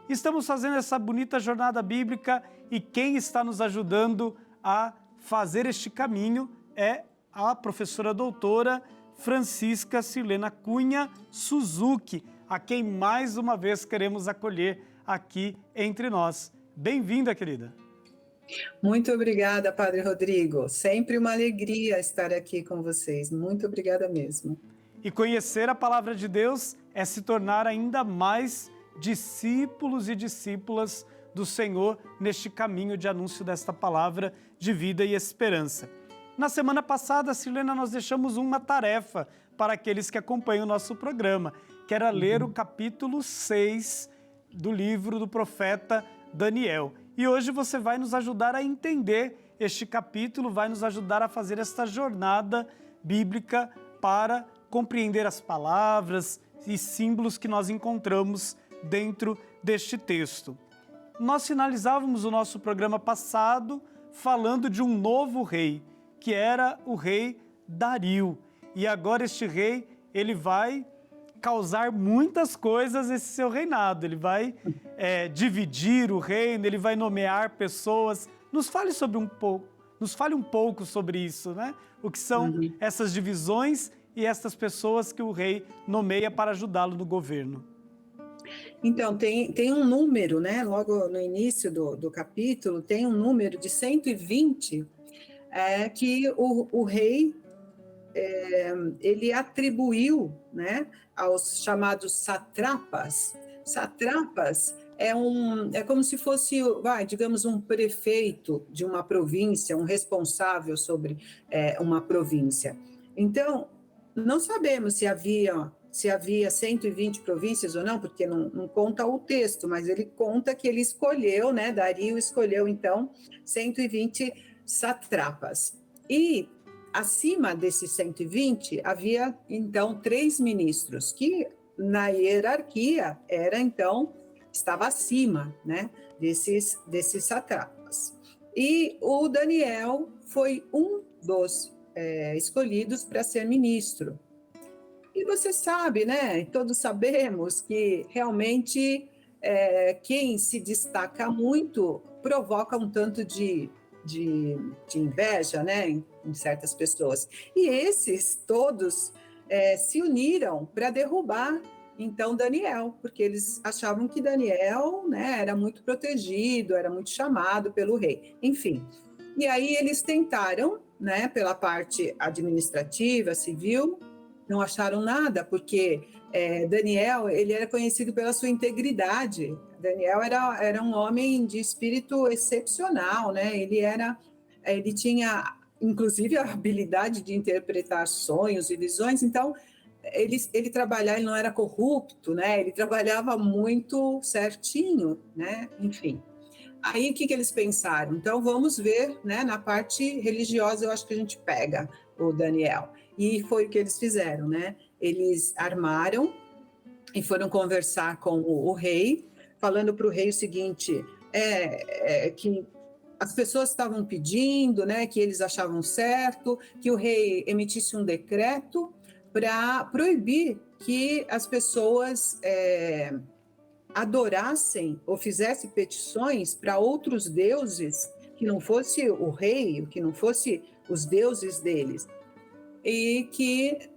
Estamos fazendo essa bonita jornada bíblica e quem está nos ajudando a fazer este caminho é a professora doutora Francisca Sirlena Cunha Suzuki, a quem mais uma vez queremos acolher aqui entre nós. Bem-vinda, querida. Muito obrigada, Padre Rodrigo. Sempre uma alegria estar aqui com vocês. Muito obrigada mesmo. E conhecer a palavra de Deus é se tornar ainda mais discípulos e discípulas do Senhor neste caminho de anúncio desta palavra de vida e esperança. Na semana passada, Sirlena, nós deixamos uma tarefa para aqueles que acompanham o nosso programa, que era ler o capítulo 6 do livro do profeta Daniel. E hoje você vai nos ajudar a entender este capítulo, vai nos ajudar a fazer esta jornada bíblica para compreender as palavras e símbolos que nós encontramos dentro deste texto. Nós finalizávamos o nosso programa passado falando de um novo rei, que era o rei Dario. E agora este rei, ele vai causar muitas coisas nesse seu reinado. Ele vai dividir o reino, ele vai nomear pessoas. Nos fale um pouco sobre isso, né? O que são essas divisões e essas pessoas que o rei nomeia para ajudá-lo no governo. Então, tem um número, né? Logo no início do capítulo, tem um número de 120 que o rei ele atribuiu, né, aos chamados satrapas. Satrapas é como se fosse, digamos, um prefeito de uma província, um responsável sobre uma província. Então, não sabemos se havia 120 províncias ou não, porque não conta o texto, mas ele conta que ele escolheu, né, Dario escolheu, então, 120 satrapas. E acima desses 120, havia, então, 3 ministros, que na hierarquia estava acima, né, desses satrapas. E o Daniel foi um dos escolhidos para ser ministro. E você sabe, né, todos sabemos que realmente quem se destaca muito provoca um tanto de inveja, né, em certas pessoas. E esses todos se uniram para derrubar, então, Daniel, porque eles achavam que Daniel, né, era muito protegido, era muito chamado pelo rei. Enfim, e aí eles tentaram, né, pela parte administrativa, civil, não acharam nada, porque Daniel, ele era conhecido pela sua integridade. Daniel era um homem de espírito excepcional, né? Ele tinha, inclusive, a habilidade de interpretar sonhos e visões. Então, ele trabalhava, ele não era corrupto, né? Ele trabalhava muito certinho, né? Enfim. Aí, o que eles pensaram? Então, vamos ver, né? Na parte religiosa, eu acho que a gente pega o Daniel. E foi o que eles fizeram, né? Eles armaram e foram conversar com o rei, falando para o rei o seguinte, que as pessoas estavam pedindo, né, que eles achavam certo, que o rei emitisse um decreto para proibir que as pessoas adorassem ou fizessem petições para outros deuses, que não fosse o rei, que não fosse os deuses deles. E que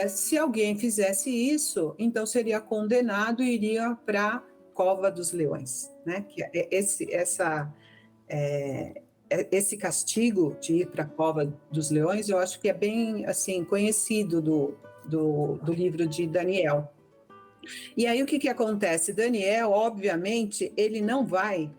se alguém fizesse isso, então seria condenado e iria para a cova dos leões, né? Que esse castigo de ir para a cova dos leões, eu acho que é bem assim conhecido do livro de Daniel. E aí o que acontece? Daniel, obviamente, ele não vai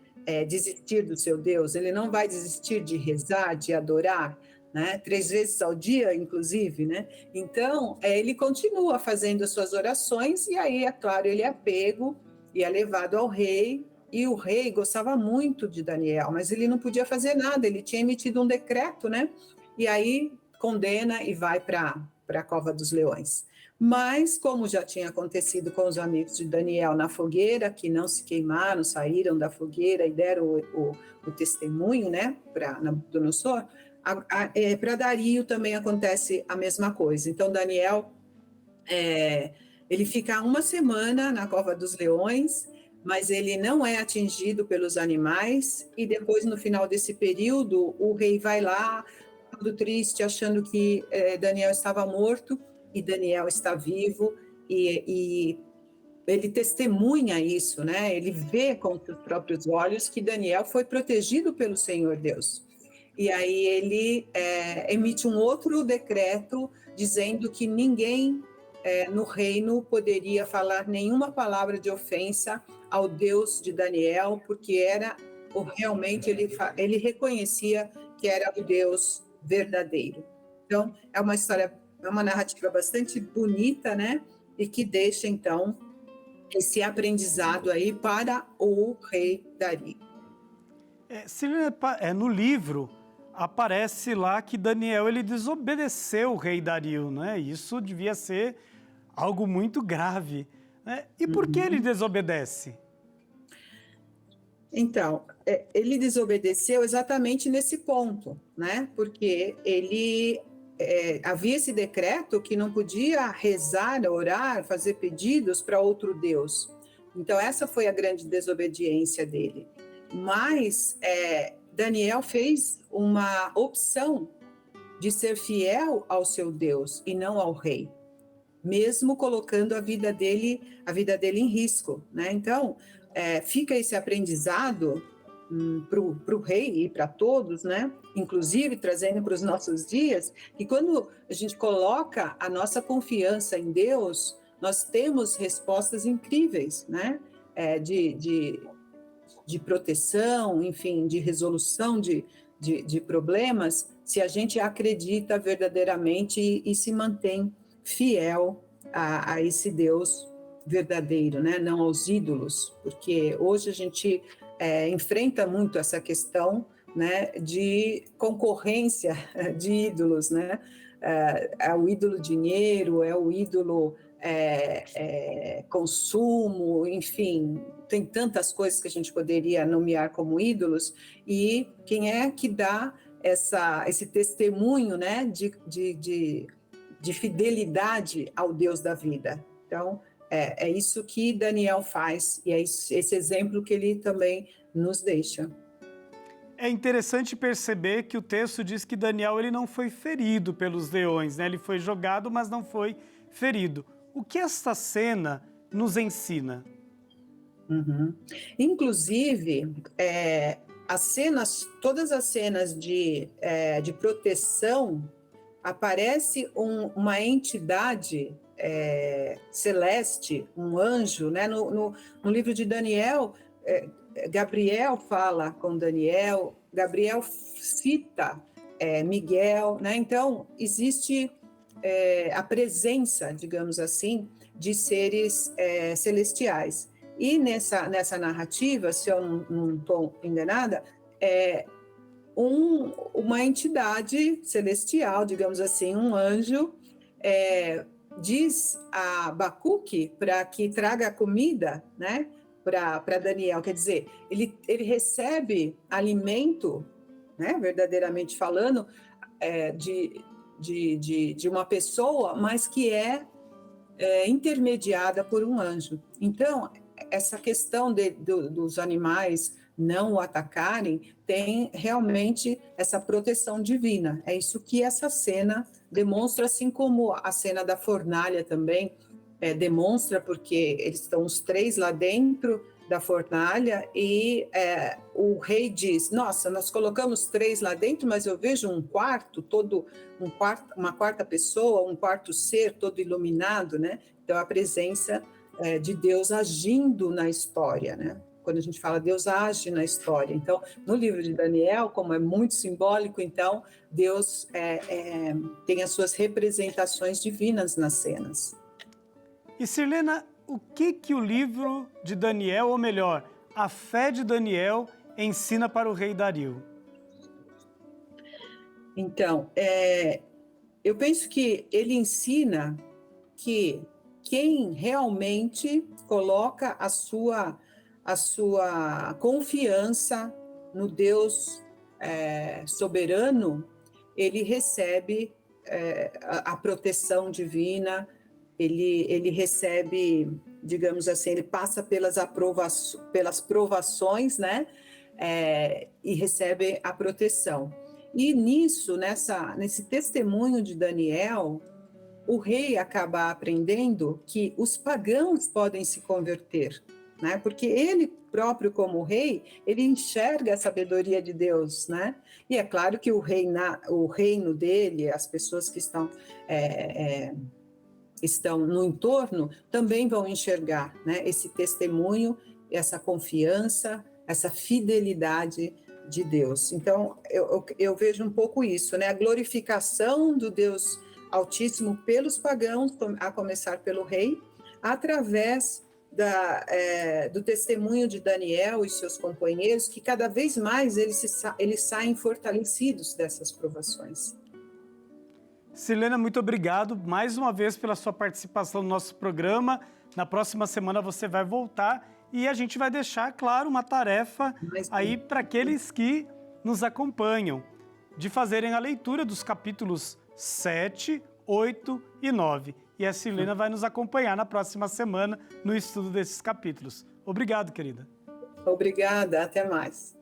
desistir do seu Deus, ele não vai desistir de rezar, de adorar, né? 3 vezes ao dia, inclusive, né? Então, ele continua fazendo as suas orações e aí, é claro, ele é pego e é levado ao rei, e o rei gostava muito de Daniel, mas ele não podia fazer nada, ele tinha emitido um decreto, né? E aí condena e vai para a cova dos leões. Mas, como já tinha acontecido com os amigos de Daniel na fogueira, que não se queimaram, saíram da fogueira e deram o testemunho, né, para Nabucodonosor, para Dario também acontece a mesma coisa. Então, Daniel, ele fica 1 semana na cova dos leões, mas ele não é atingido pelos animais, e depois, no final desse período, o rei vai lá, todo triste, achando que Daniel estava morto, e Daniel está vivo, e ele testemunha isso, né? Ele vê com os seus próprios olhos que Daniel foi protegido pelo Senhor Deus. E aí ele emite um outro decreto dizendo que ninguém no reino poderia falar nenhuma palavra de ofensa ao Deus de Daniel, porque realmente ele reconhecia que era o Deus verdadeiro. Então, é uma história, é uma narrativa bastante bonita, né? E que deixa, então, esse aprendizado aí para o rei Dario. No livro aparece lá que Daniel ele desobedeceu o rei Dario, né? Isso devia ser algo muito grave, né? E por que ele desobedece? Então, ele desobedeceu exatamente nesse ponto, né? Porque ele havia esse decreto que não podia rezar, orar, fazer pedidos para outro Deus. Então, essa foi a grande desobediência dele. Mas Daniel fez uma opção de ser fiel ao seu Deus e não ao rei, mesmo colocando a vida dele em risco, né? Então, fica esse aprendizado para o rei e para todos, né? Inclusive trazendo para os nossos dias, que quando a gente coloca a nossa confiança em Deus, nós temos respostas incríveis, né? De proteção, enfim, de resolução de problemas, se a gente acredita verdadeiramente e se mantém fiel a esse Deus verdadeiro, né? Não aos ídolos, porque hoje a gente enfrenta muito essa questão, né, de concorrência de ídolos, né? É o ídolo dinheiro, é o ídolo consumo, enfim, tem tantas coisas que a gente poderia nomear como ídolos, e quem é que dá esse testemunho, né, de fidelidade ao Deus da vida? Então, é isso que Daniel faz, e é esse exemplo que ele também nos deixa. É interessante perceber que o texto diz que Daniel ele não foi ferido pelos leões, né? Ele foi jogado, mas não foi ferido. O que esta cena nos ensina? Uhum. Inclusive, todas as cenas de proteção, aparece uma entidade celeste, um anjo, né? No livro de Daniel, Gabriel fala com Daniel, Gabriel cita Miguel, né? Então, existe a presença, digamos assim, de seres celestiais. E nessa narrativa, se eu não estou enganada, uma entidade celestial, digamos assim, um anjo, diz a Abacuque para que traga comida, né, para Daniel. Quer dizer, ele recebe alimento, né, verdadeiramente falando, de uma pessoa, mas que intermediada por um anjo. Então, essa questão dos animais não o atacarem tem realmente essa proteção divina. É isso que essa cena demonstra, assim como a cena da fornalha também demonstra, porque eles estão os três lá dentro da fornalha e o rei diz: nossa, nós colocamos três lá dentro, mas eu vejo uma quarta pessoa, um quarto ser todo iluminado, né? Então a presença de Deus agindo na história, né? Quando a gente fala Deus age na história. Então, no livro de Daniel, como é muito simbólico, então Deus tem as suas representações divinas nas cenas. E Sirlena, o que o livro de Daniel, ou melhor, a fé de Daniel, ensina para o rei Dario? Então, eu penso que ele ensina que quem realmente coloca a sua confiança no Deus soberano, ele recebe a proteção divina, ele recebe digamos assim, ele passa pelas provações, né? E recebe a proteção. E nisso, nesse testemunho de Daniel, o rei acaba aprendendo que os pagãos podem se converter, né? Porque ele próprio, como rei, ele enxerga a sabedoria de Deus, né? E é claro que o reino dele, as pessoas que estão no entorno, também vão enxergar, né? Esse testemunho, essa confiança, essa fidelidade de Deus. Então, eu vejo um pouco isso, né? A glorificação do Deus Altíssimo pelos pagãos, a começar pelo rei, através do testemunho de Daniel e seus companheiros, que cada vez mais eles saem fortalecidos dessas provações. Silena, muito obrigado mais uma vez pela sua participação no nosso programa. Na próxima semana você vai voltar e a gente vai deixar, claro, uma tarefa aí para aqueles que nos acompanham, de fazerem a leitura dos capítulos 7, 8 e 9. E a Silena vai nos acompanhar na próxima semana no estudo desses capítulos. Obrigado, querida. Obrigada, até mais.